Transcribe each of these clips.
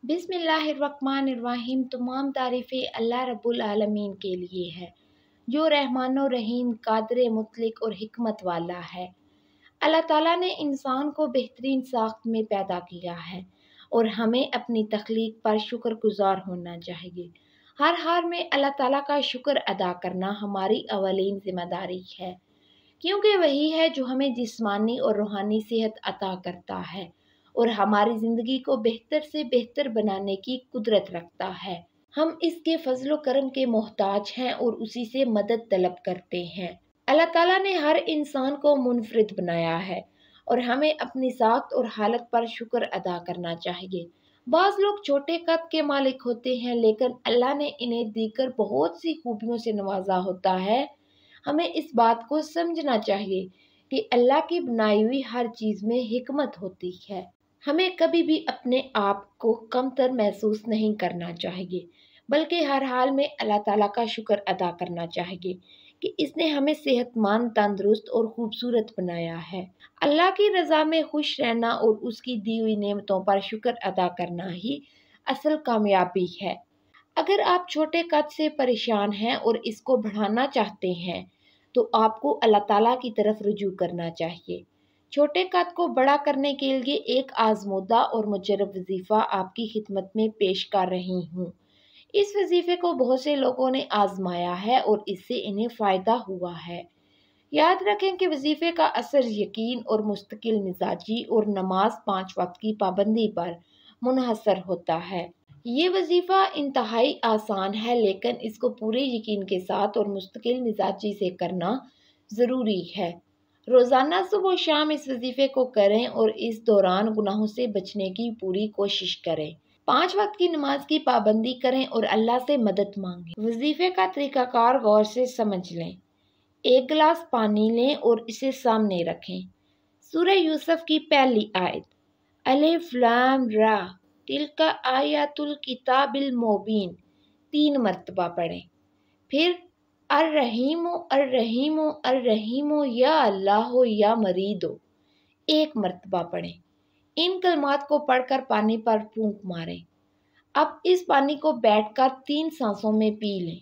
बिस्मिल्लाहिर्रहमानिर्रहीम। तमाम तारीफ़ें अल्लाह रब्बुल आलमीन के लिए है, जो रहमान और रहीम, कादिर मुतलक और हिकमत वाला है। अल्लाह ताला ने इंसान को बेहतरीन साख्त में पैदा किया है और हमें अपनी तख्लीक पर शुक्रगुजार होना चाहिए। हर हाल में अल्लाह ताला का शुक्र अदा करना हमारी अवलीन ज़िम्मेदारी है, क्योंकि वही है जो हमें जिस्मानी और रूहानी सेहत अता करता है और हमारी ज़िंदगी को बेहतर से बेहतर बनाने की कुदरत रखता है। हम इसके फजलो करम के मोहताज हैं और उसी से मदद तलब करते हैं। अल्लाह ताला ने हर इंसान को मुनफरिद बनाया है और हमें अपनी साख्त और हालत पर शुक्र अदा करना चाहिए। बाज़ लोग छोटे कद के मालिक होते हैं, लेकिन अल्लाह ने इन्हें दीगर बहुत सी खूबियों से नवाजा होता है। हमें इस बात को समझना चाहिए कि अल्लाह की बनाई हुई हर चीज़ में हिकमत होती है। हमें कभी भी अपने आप को कमतर महसूस नहीं करना चाहिए, बल्कि हर हाल में अल्लाह ताला का शुक्र अदा करना चाहिए कि इसने हमें सेहतमंद, तंदुरुस्त और खूबसूरत बनाया है। अल्लाह की रज़ा में खुश रहना और उसकी दी हुई नेमतों पर शुक्र अदा करना ही असल कामयाबी है। अगर आप छोटे कद से परेशान हैं और इसको बढ़ाना चाहते हैं, तो आपको अल्लाह ताला की तरफ रुजू करना चाहिए। छोटे कद को बड़ा करने के लिए एक आजमूदा और मुजर्रब वजीफ़ा आपकी खिदमत में पेश कर रही हूँ। इस वजीफ़े को बहुत से लोगों ने आजमाया है और इससे इन्हें फ़ायदा हुआ है। याद रखें कि वजीफ़े का असर यकीन और मुस्तकिल मिजाजी और नमाज 5 वक्त की पाबंदी पर मुनहसर होता है। ये वजीफ़ा इंतहाई आसान है, लेकिन इसको पूरे यकीन के साथ और मुस्तकिल मिजाजी से करना ज़रूरी है। रोज़ाना सुबह शाम इस वजीफ़े को करें और इस दौरान गुनाहों से बचने की पूरी कोशिश करें। 5 वक्त की नमाज की पाबंदी करें और अल्लाह से मदद मांगें। वजीफ़े का तरीक़ाकार गौर से समझ लें। 1 गिलास पानी लें और इसे सामने रखें। सूरह यूसुफ की पहली आयत, अलिफ लाम रा तिल्का आयातुल किताबिल मुबीन 3 मरतबा पढ़ें। फिर अर्रहीमो अर्रहीमो अर्रहीमो या अल्लाह या मरीदो 1 मरतबा पढ़ें। इन कलमात को पढ़कर पानी पर फूंक मारें। अब इस पानी को बैठकर 3 सांसों में पी लें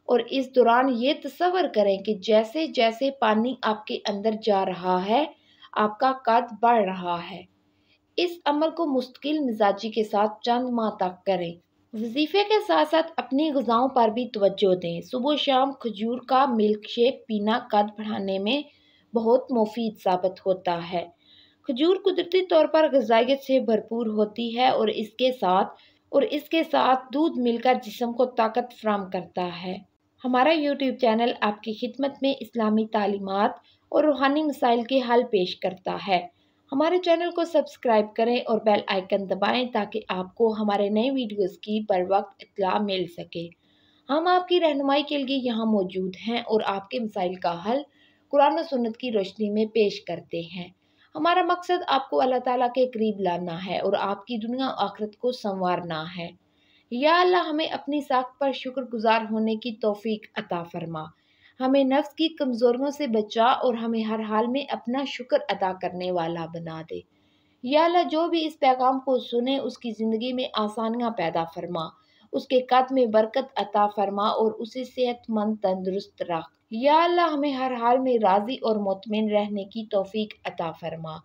और इस दौरान ये तसव्वुर करें कि जैसे जैसे पानी आपके अंदर जा रहा है, आपका कद बढ़ रहा है। इस अमल को मुस्तकिल मिजाजी के साथ चंद माह तक करें। वजीफे के साथ साथ अपनी ग़िज़ाओं पर भी तवज्जो दें। सुबह शाम खजूर का मिल्क शेक पीना कद बढ़ाने में बहुत मुफीद साबित होता है। खजूर कुदरती तौर पर ग़िज़ाइयत से भरपूर होती है और इसके साथ दूध मिलकर जिस्म को ताकत फराहम करता है। हमारा यूट्यूब चैनल आपकी खिदमत में इस्लामी तालीमात और रूहानी मसाइल के हल पेश करता है। हमारे चैनल को सब्सक्राइब करें और बेल आइकन दबाएं ताकि आपको हमारे नए वीडियोस की बर वक्त इत्तला मिल सके। हम आपकी रहनुमाई के लिए यहाँ मौजूद हैं और आपके मसाइल का हल कुरान और सुन्नत की रोशनी में पेश करते हैं। हमारा मकसद आपको अल्लाह ताला के करीब लाना है और आपकी दुनिया और आखिरत को संवारना है। या अल्लाह, हमें अपनी साख्त पर शुक्रगुजार होने की तौफीक अता फरमा। हमें नफ्स की कमज़ोरियों से बचा और हमें हर हाल में अपना शुक्र अदा करने वाला बना दे। या अल्लाह, जो भी इस पैगाम को सुने उसकी ज़िंदगी में आसानियाँ पैदा फरमा, उसके कद में बरकत अता फरमा और उसे सेहतमंद तंदुरुस्त रख। या अल्लाह, हमें हर हाल में राज़ी और मुतमिन रहने की तौफीक अता फरमा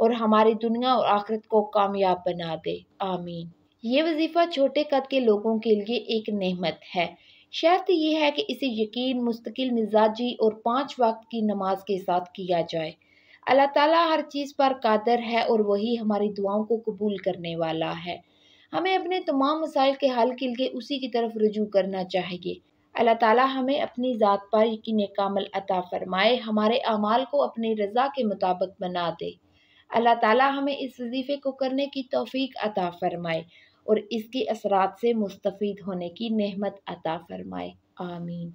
और हमारी दुनिया और आखिरत को कामयाब बना दे। आमीन। ये वजीफ़ा छोटे कद के लोगों के लिए एक नेमत है। शर्त यह है कि इसे यकीन, मुस्तकिल मिजाजी और 5 वक्त की नमाज के साथ किया जाए। अल्लाह ताला हर चीज़ पर कादर है और वही हमारी दुआओं को कबूल करने वाला है। हमें अपने तमाम मसाइल के हल के लिए उसी की तरफ रुजू करना चाहिए। अल्लाह ताला हमें अपनी ज़ात पर यकीन कामिल अता फरमाए, हमारे अमाल को अपनी रज़ा के मुताबिक बना दे। अल्लाह ताला हमें इस वजीफ़े को करने की तौफीक अता फरमाए और इसके असरात से मुस्तफ़ीद होने की नेमत अता फरमाए। आमीन।